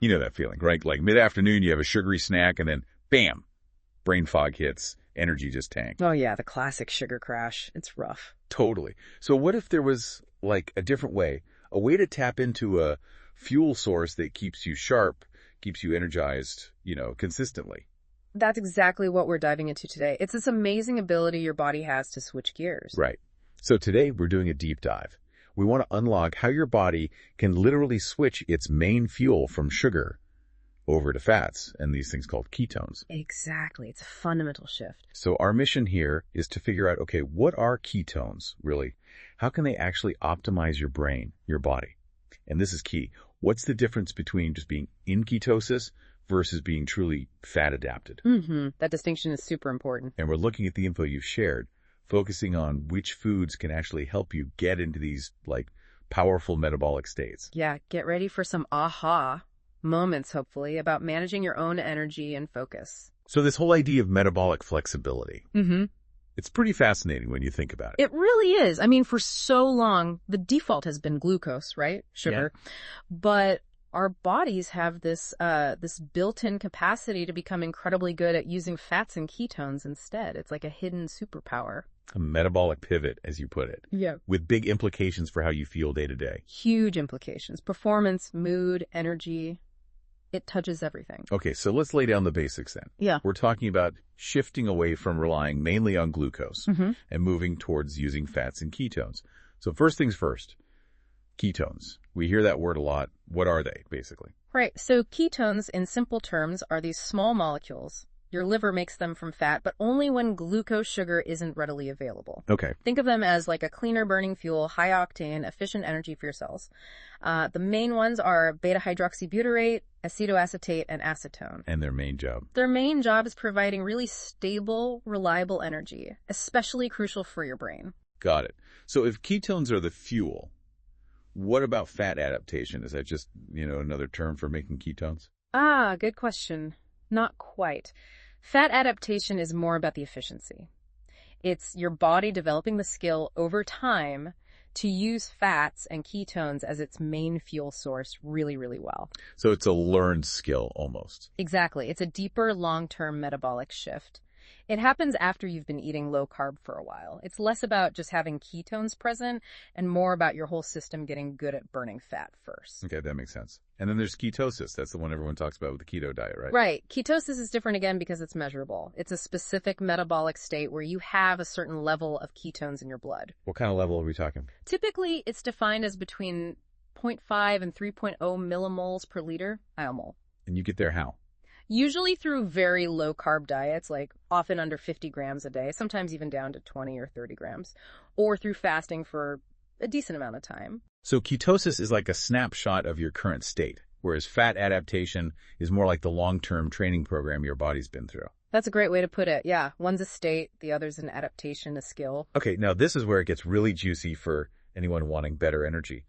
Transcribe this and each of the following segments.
You know that feeling, right? Like mid-afternoon, you have a sugary snack, and then, bam, brain fog hits, energy just tanked. Oh yeah, the classic sugar crash. It's rough. Totally. So what if there was, like, a different way? A way to tap into a fuel source that keeps you sharp, keeps you energized, consistently. That's exactly what we're diving into today. It's this amazing ability your body has to switch gears. Right. So today we're doing a deep dive. We want to unlock how your body can literally switch its main fuel from sugar over to fats and these things called ketones. Exactly. It's a fundamental shift. So our mission here is to figure out, okay, what are ketones really? How can they actually optimize your brain, your body? And this is key. What's the difference between just being in ketosis versus being truly fat adapted? That distinction is super important. And we're looking at the info you've shared, focusing on which foods can actually help you get into these, like, powerful metabolic states. Yeah, get ready for some aha moments, hopefully, about managing your own energy and focus. So this whole idea of metabolic flexibility, it's pretty fascinating when you think about it. It really is. I mean, for so long, the default has been glucose, right? Sugar. Yeah. But our bodies have this built-in capacity to become incredibly good at using fats and ketones instead. It's like a hidden superpower. A metabolic pivot, as you put it. Yeah. With big implications for how you feel day to day. Huge implications. Performance, mood, energy. It touches everything. Okay, so let's lay down the basics then. Yeah. We're talking about shifting away from relying mainly on glucose and moving towards using fats and ketones. So first things first, ketones. We hear that word a lot. What are they, basically? Right. So ketones, in simple terms, are these small molecules. Your liver makes them from fat, but only when glucose sugar isn't readily available. Okay. Think of them as like a cleaner burning fuel, high octane, efficient energy for your cells. The main ones are beta-hydroxybutyrate, acetoacetate, and acetone. And their main job? Their main job is providing really stable, reliable energy, especially crucial for your brain. Got it. So if ketones are the fuel, what about fat adaptation? Is that just, another term for making ketones? Good question. Not quite. Fat adaptation is more about the efficiency. It's your body developing the skill over time to use fats and ketones as its main fuel source really, really well. So it's a learned skill almost. Exactly. It's a deeper, long-term metabolic shift. It happens after you've been eating low carb for a while. It's less about just having ketones present and more about your whole system getting good at burning fat first. Okay, that makes sense. And then there's ketosis. That's the one everyone talks about with the keto diet, right? Right. Ketosis is different again because it's measurable. It's a specific metabolic state where you have a certain level of ketones in your blood. What kind of level are we talking? Typically, it's defined as between 0.5 and 3.0 millimoles per liter, iomole. And you get there how? Usually through very low-carb diets, like often under 50 grams a day, sometimes even down to 20 or 30 grams, or through fasting for a decent amount of time. So ketosis is like a snapshot of your current state, whereas fat adaptation is more like the long-term training program your body's been through. That's a great way to put it, yeah. One's a state, the other's an adaptation, a skill. Okay, now this is where it gets really juicy for anyone wanting better energy.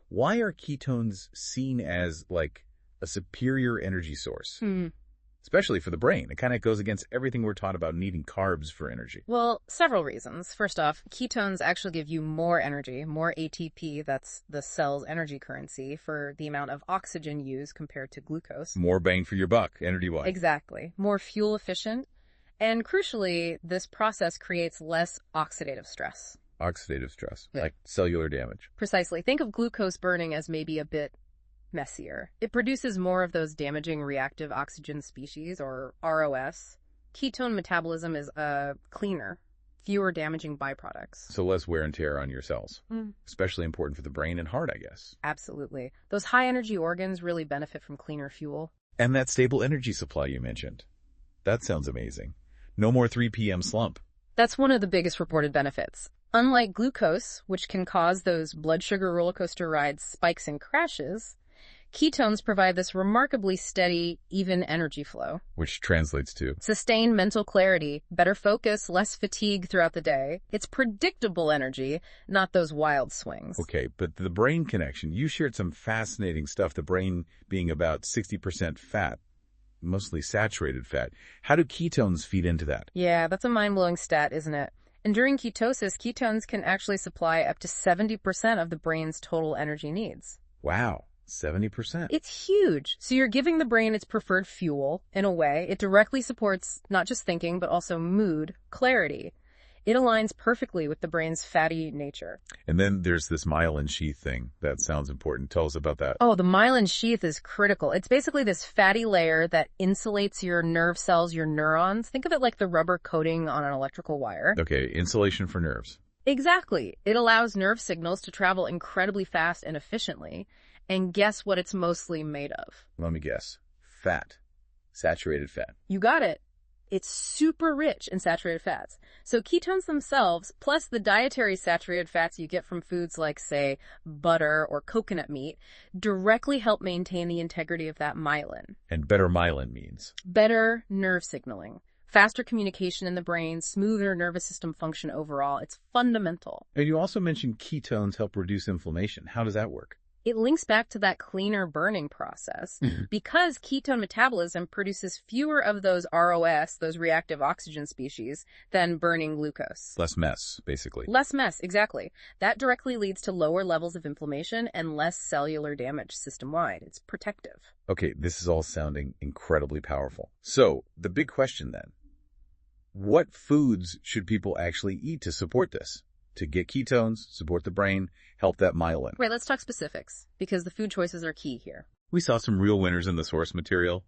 Why are ketones seen as, like, a superior energy source? Especially for the brain. It kind of goes against everything we're taught about needing carbs for energy. Well, several reasons. First off, ketones actually give you more energy, more ATP, that's the cell's energy currency, for the amount of oxygen used compared to glucose. More bang for your buck, energy-wise. Exactly. More fuel efficient. And crucially, this process creates less oxidative stress. Oxidative stress, like cellular damage. Precisely. Think of glucose burning as maybe a bit messier. It produces more of those damaging reactive oxygen species, or ROS. Ketone metabolism is cleaner, fewer damaging byproducts. So less wear and tear on your cells. Especially important for the brain and heart, I guess. Absolutely. Those high-energy organs really benefit from cleaner fuel. And that stable energy supply you mentioned. That sounds amazing. No more 3 p.m. slump. That's one of the biggest reported benefits. Unlike glucose, which can cause those blood sugar roller coaster rides, spikes, and crashes, ketones provide this remarkably steady, even energy flow. Which translates to? Sustained mental clarity, better focus, less fatigue throughout the day. It's predictable energy, not those wild swings. Okay, but the brain connection, you shared some fascinating stuff, the brain being about 60% fat, mostly saturated fat. How do ketones feed into that? Yeah, that's a mind-blowing stat, isn't it? And during ketosis, ketones can actually supply up to 70% of the brain's total energy needs. Wow. 70%. It's huge. So you're giving the brain its preferred fuel, in a way. It directly supports not just thinking, but also mood, clarity. It aligns perfectly with the brain's fatty nature. And then there's this myelin sheath thing. That sounds important. Tell us about that. Oh, the myelin sheath is critical. It's basically this fatty layer that insulates your nerve cells, your neurons. Think of it like the rubber coating on an electrical wire. Okay, insulation for nerves. Exactly. It allows nerve signals to travel incredibly fast and efficiently. And guess what it's mostly made of? Let me guess. Fat. Saturated fat. You got it. It's super rich in saturated fats. So ketones themselves, plus the dietary saturated fats you get from foods like, say, butter or coconut meat, directly help maintain the integrity of that myelin. And better myelin means? Better nerve signaling. Faster communication in the brain, smoother nervous system function overall. It's fundamental. And you also mentioned ketones help reduce inflammation. How does that work? It links back to that cleaner burning process because ketone metabolism produces fewer of those ROS, those reactive oxygen species, than burning glucose. Less mess, basically. Less mess, exactly. That directly leads to lower levels of inflammation and less cellular damage system-wide. It's protective. Okay, this is all sounding incredibly powerful. So, the big question then, what foods should people actually eat to support this? To get ketones, support the brain, help that myelin. Right, let's talk specifics, because the food choices are key here. We saw some real winners in the source material.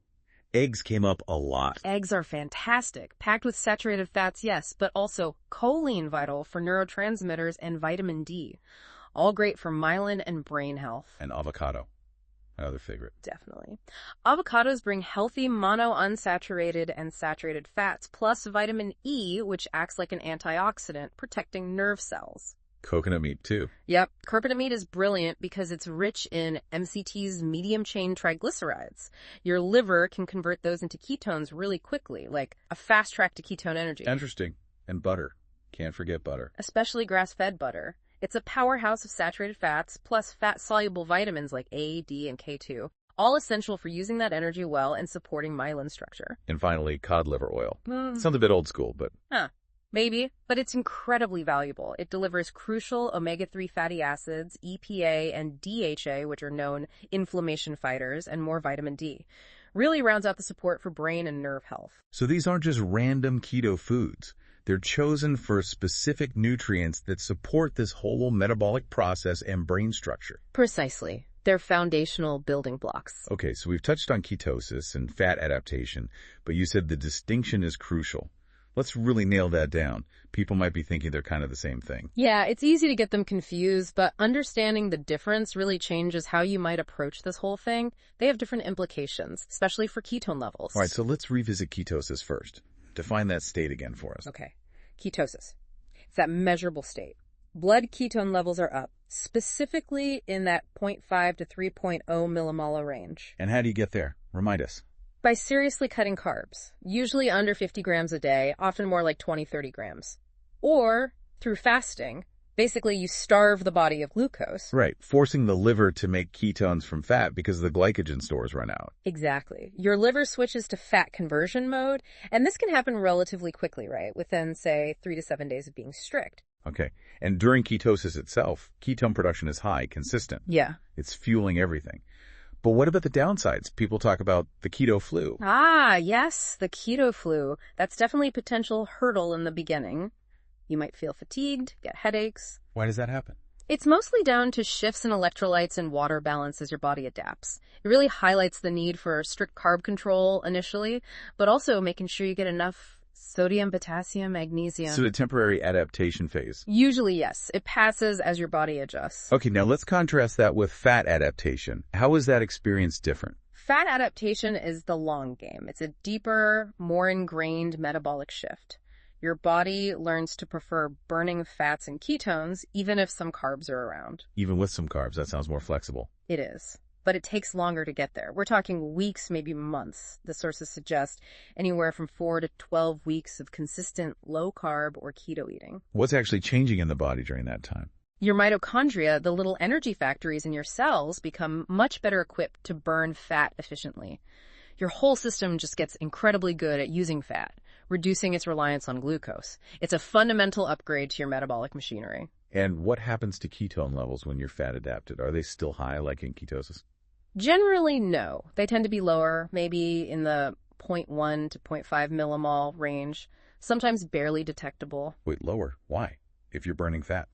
Eggs came up a lot. Eggs are fantastic, packed with saturated fats, yes, but also choline vital for neurotransmitters and vitamin D. All great for myelin and brain health. And avocado, my other favorite. Definitely. Avocados bring healthy monounsaturated and saturated fats, plus vitamin E, which acts like an antioxidant, protecting nerve cells. Coconut meat, too. Yep. Coconut meat is brilliant because it's rich in MCT's medium-chain triglycerides. Your liver can convert those into ketones really quickly, like a fast track to ketone energy. Interesting. And butter. Can't forget butter. Especially grass-fed butter. It's a powerhouse of saturated fats, plus fat-soluble vitamins like A, D, and K2, all essential for using that energy well and supporting myelin structure. And finally, cod liver oil. Sounds a bit old school, but... Maybe, but it's incredibly valuable. It delivers crucial omega-3 fatty acids, EPA, and DHA, which are known inflammation fighters, and more vitamin D. Really rounds out the support for brain and nerve health. So these aren't just random keto foods. They're chosen for specific nutrients that support this whole metabolic process and brain structure. Precisely. They're foundational building blocks. Okay, so we've touched on ketosis and fat adaptation, but you said the distinction is crucial. Let's really nail that down. People might be thinking they're kind of the same thing. Yeah, it's easy to get them confused, but understanding the difference really changes how you might approach this whole thing. They have different implications, especially for ketone levels. All right, so let's revisit ketosis first. Define that state again for us. Okay, ketosis. It's that measurable state. Blood ketone levels are up, specifically in that 0.5 to 3.0 millimolar range. And how do you get there? Remind us. By seriously cutting carbs, usually under 50 grams a day, often more like 20, 30 grams. Or through fasting. Basically, you starve the body of glucose. Right, forcing the liver to make ketones from fat because the glycogen stores run out. Exactly. Your liver switches to fat conversion mode, and this can happen relatively quickly, right? Within, say, 3 to 7 days of being strict. Okay, and during ketosis itself, ketone production is high, consistent. Yeah. It's fueling everything. But what about the downsides? People talk about the keto flu. Ah, yes, the keto flu. That's definitely a potential hurdle in the beginning. You might feel fatigued, get headaches. Why does that happen? It's mostly down to shifts in electrolytes and water balance as your body adapts. It really highlights the need for strict carb control initially, but also making sure you get enough sodium, potassium, magnesium. So the temporary adaptation phase. Usually, yes. It passes as your body adjusts. Okay, now let's contrast that with fat adaptation. How is that experience different? Fat adaptation is the long game. It's a deeper, more ingrained metabolic shift. Your body learns to prefer burning fats and ketones, even if some carbs are around. Even with some carbs, that sounds more flexible. It is. But it takes longer to get there. We're talking weeks, maybe months. The sources suggest anywhere from 4 to 12 weeks of consistent low-carb or keto eating. What's actually changing in the body during that time? Your mitochondria, the little energy factories in your cells, become much better equipped to burn fat efficiently. Your whole system just gets incredibly good at using fat, reducing its reliance on glucose. It's a fundamental upgrade to your metabolic machinery. And what happens to ketone levels when you're fat adapted? Are they still high like in ketosis? Generally, no. They tend to be lower, maybe in the 0.1 to 0.5 millimole range, sometimes barely detectable. Wait, lower. Why? If you're burning fat.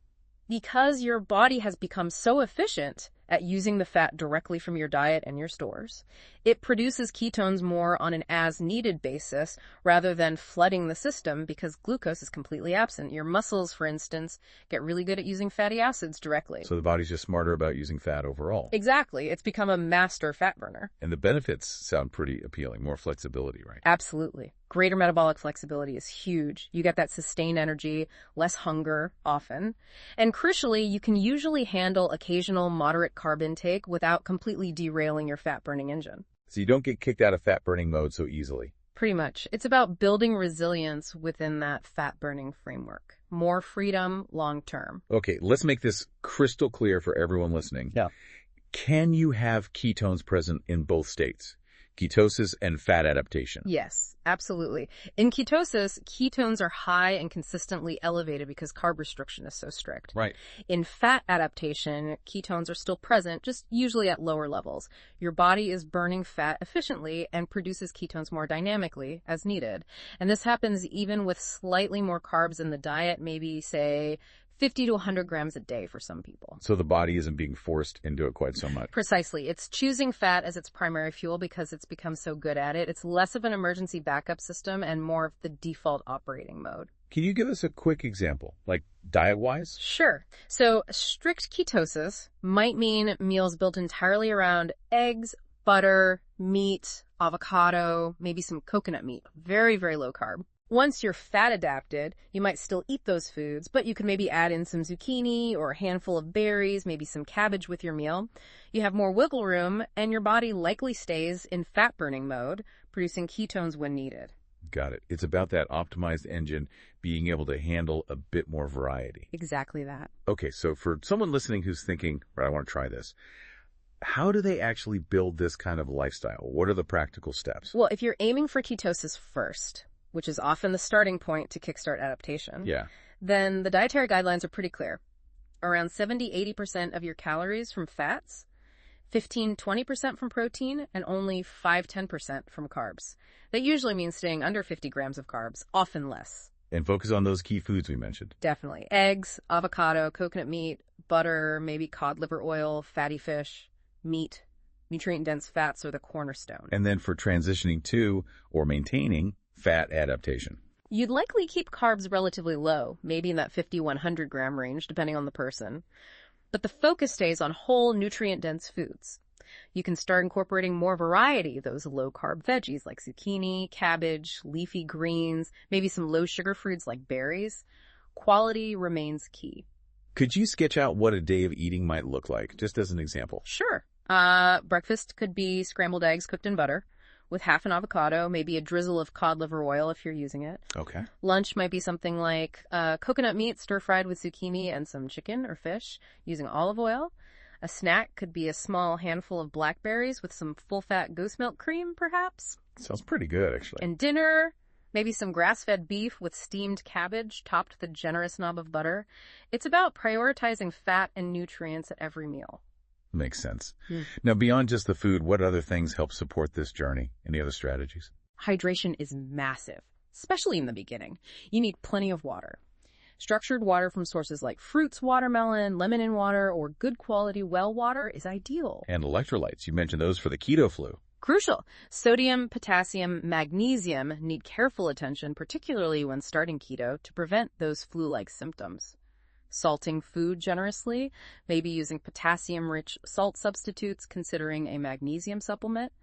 Because your body has become so efficient at using the fat directly from your diet and your stores, it produces ketones more on an as-needed basis rather than flooding the system because glucose is completely absent. Your muscles, for instance, get really good at using fatty acids directly. So the body's just smarter about using fat overall. Exactly. It's become a master fat burner. And the benefits sound pretty appealing. More flexibility, right? Absolutely. Greater metabolic flexibility is huge. You get that sustained energy, less hunger often. And crucially, you can usually handle occasional moderate carb intake without completely derailing your fat-burning engine. So you don't get kicked out of fat-burning mode so easily. Pretty much. It's about building resilience within that fat-burning framework. More freedom long-term. Okay, let's make this crystal clear for everyone listening. Yeah. Can you have ketones present in both states? Ketosis and fat adaptation. Yes, absolutely. In ketosis, ketones are high and consistently elevated because carb restriction is so strict. Right. In fat adaptation, ketones are still present, just usually at lower levels. Your body is burning fat efficiently and produces ketones more dynamically as needed. And this happens even with slightly more carbs in the diet, maybe, say, 50 to 100 grams a day for some people. So the body isn't being forced into it quite so much. Precisely. It's choosing fat as its primary fuel because it's become so good at it. It's less of an emergency backup system and more of the default operating mode. Can you give us a quick example, like diet-wise? Sure. So strict ketosis might mean meals built entirely around eggs, butter, meat, avocado, maybe some coconut meat. Very, very low carb. Once you're fat adapted, you might still eat those foods, but you can maybe add in some zucchini or a handful of berries, maybe some cabbage with your meal. You have more wiggle room, and your body likely stays in fat-burning mode, producing ketones when needed. Got it. It's about that optimized engine being able to handle a bit more variety. Exactly that. Okay, so for someone listening who's thinking, right, I want to try this, how do they actually build this kind of lifestyle? What are the practical steps? Well, if you're aiming for ketosis first, which is often the starting point to kickstart adaptation, then the dietary guidelines are pretty clear. Around 70-80% of your calories from fats, 15-20% from protein, and only 5-10% from carbs. That usually means staying under 50 grams of carbs, often less. And focus on those key foods we mentioned. Definitely. Eggs, avocado, coconut meat, butter, maybe cod liver oil, fatty fish, meat. Nutrient-dense fats are the cornerstone. And then for transitioning to or maintaining fat adaptation. You'd likely keep carbs relatively low, maybe in that 50-100 gram range, depending on the person. But the focus stays on whole nutrient-dense foods. You can start incorporating more variety, those low-carb veggies like zucchini, cabbage, leafy greens, maybe some low-sugar foods like berries. Quality remains key. Could you sketch out what a day of eating might look like, just as an example? Sure. Breakfast could be scrambled eggs cooked in butter, with half an avocado, maybe a drizzle of cod liver oil if you're using it. Okay. Lunch might be something like coconut meat stir-fried with zucchini and some chicken or fish using olive oil. A snack could be a small handful of blackberries with some full-fat goose milk cream, perhaps. Sounds pretty good, actually. And dinner, maybe some grass-fed beef with steamed cabbage topped with a generous knob of butter. It's about prioritizing fat and nutrients at every meal. Makes sense. Now, beyond just the food, what other things help support this journey? Any other strategies? Hydration is massive, especially in the beginning. You need plenty of water. Structured water from sources like fruits, watermelon, lemon in water, or good quality well water is ideal. And electrolytes. You mentioned those for the keto flu. Crucial. Sodium, potassium, magnesium need careful attention, particularly when starting keto, to prevent those flu-like symptoms. Salting food generously, maybe using potassium-rich salt substitutes, considering a magnesium supplement.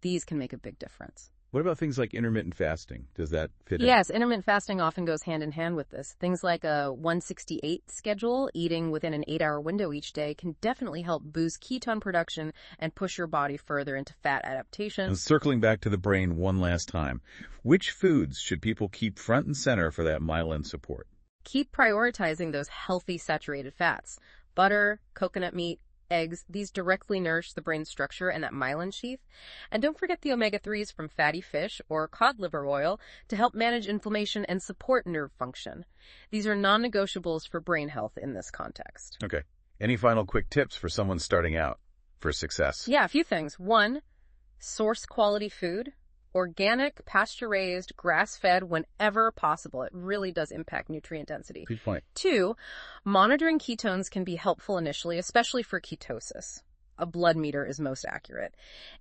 These can make a big difference. What about things like intermittent fasting? Does that fit in? Yes, intermittent fasting often goes hand in hand with this. Things like a 168 schedule, eating within an 8-hour window each day, can definitely help boost ketone production and push your body further into fat adaptation. And circling back to the brain one last time, which foods should people keep front and center for that myelin support? Keep prioritizing those healthy saturated fats. Butter, coconut meat, eggs, these directly nourish the brain structure and that myelin sheath. And don't forget the omega-3s from fatty fish or cod liver oil to help manage inflammation and support nerve function. These are non-negotiables for brain health in this context. Okay. Any final quick tips for someone starting out? for success? Yeah, a few things. One, source quality food. Organic, pasture-raised, grass-fed whenever possible. It really does impact nutrient density. Good point. 2, monitoring ketones can be helpful initially, especially for ketosis. A blood meter is most accurate.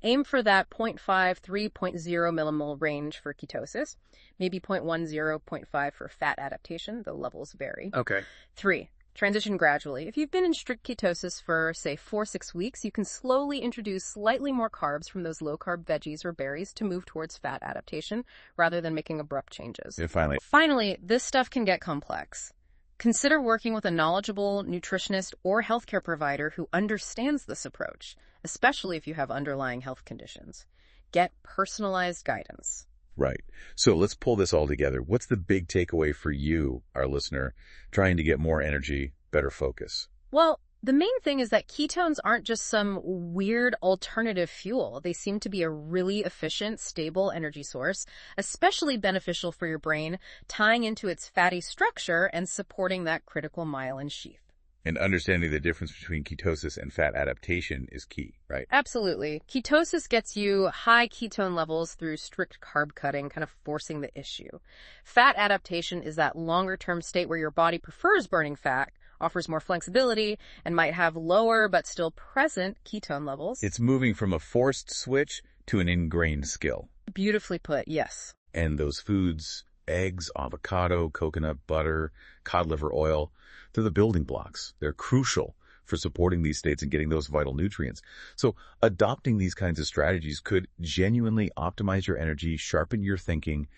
Aim for that 0.5, 3.0 millimole range for ketosis, maybe 0.10, 0.5 for fat adaptation. The levels vary. Okay. 3, transition gradually. If you've been in strict ketosis for, say, 4-6 weeks, you can slowly introduce slightly more carbs from those low-carb veggies or berries to move towards fat adaptation rather than making abrupt changes. Yeah, finally. Finally, this stuff can get complex. Consider working with a knowledgeable nutritionist or healthcare provider who understands this approach, especially if you have underlying health conditions. Get personalized guidance. Right. So let's pull this all together. What's the big takeaway for you, our listener, trying to get more energy, better focus? Well, the main thing is that ketones aren't just some weird alternative fuel. They seem to be a really efficient, stable energy source, especially beneficial for your brain, tying into its fatty structure and supporting that critical myelin sheath. And understanding the difference between ketosis and fat adaptation is key, right? Absolutely. Ketosis gets you high ketone levels through strict carb cutting, kind of forcing the issue. Fat adaptation is that longer-term state where your body prefers burning fat, offers more flexibility, and might have lower but still present ketone levels. It's moving from a forced switch to an ingrained skill. Beautifully put, yes. And those foods, eggs, avocado, coconut butter, cod liver oil, they're the building blocks. They're crucial for supporting these states and getting those vital nutrients. So adopting these kinds of strategies could genuinely optimize your energy, sharpen your thinking,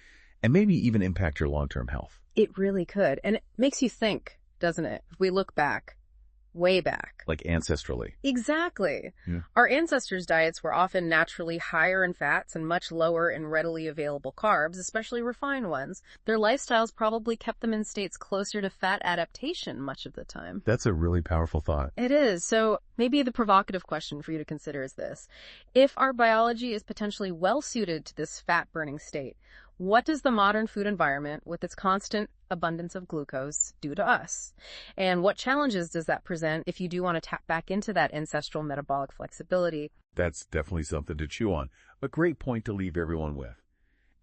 and maybe even impact your long-term health. It really could. And it makes you think, doesn't it? If we look back, way back. Like ancestrally. Exactly. Yeah. Our ancestors' diets were often naturally higher in fats and much lower in readily available carbs, especially refined ones. Their lifestyles probably kept them in states closer to fat adaptation much of the time. That's a really powerful thought. It is. So maybe the provocative question for you to consider is this. If our biology is potentially well suited to this fat-burning state, what does the modern food environment, with its constant abundance of glucose, do to us? And what challenges does that present if you do want to tap back into that ancestral metabolic flexibility? That's definitely something to chew on. A great point to leave everyone with.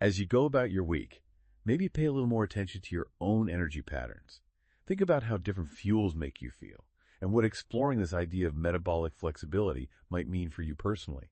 As you go about your week, maybe pay a little more attention to your own energy patterns. Think about how different fuels make you feel and what exploring this idea of metabolic flexibility might mean for you personally.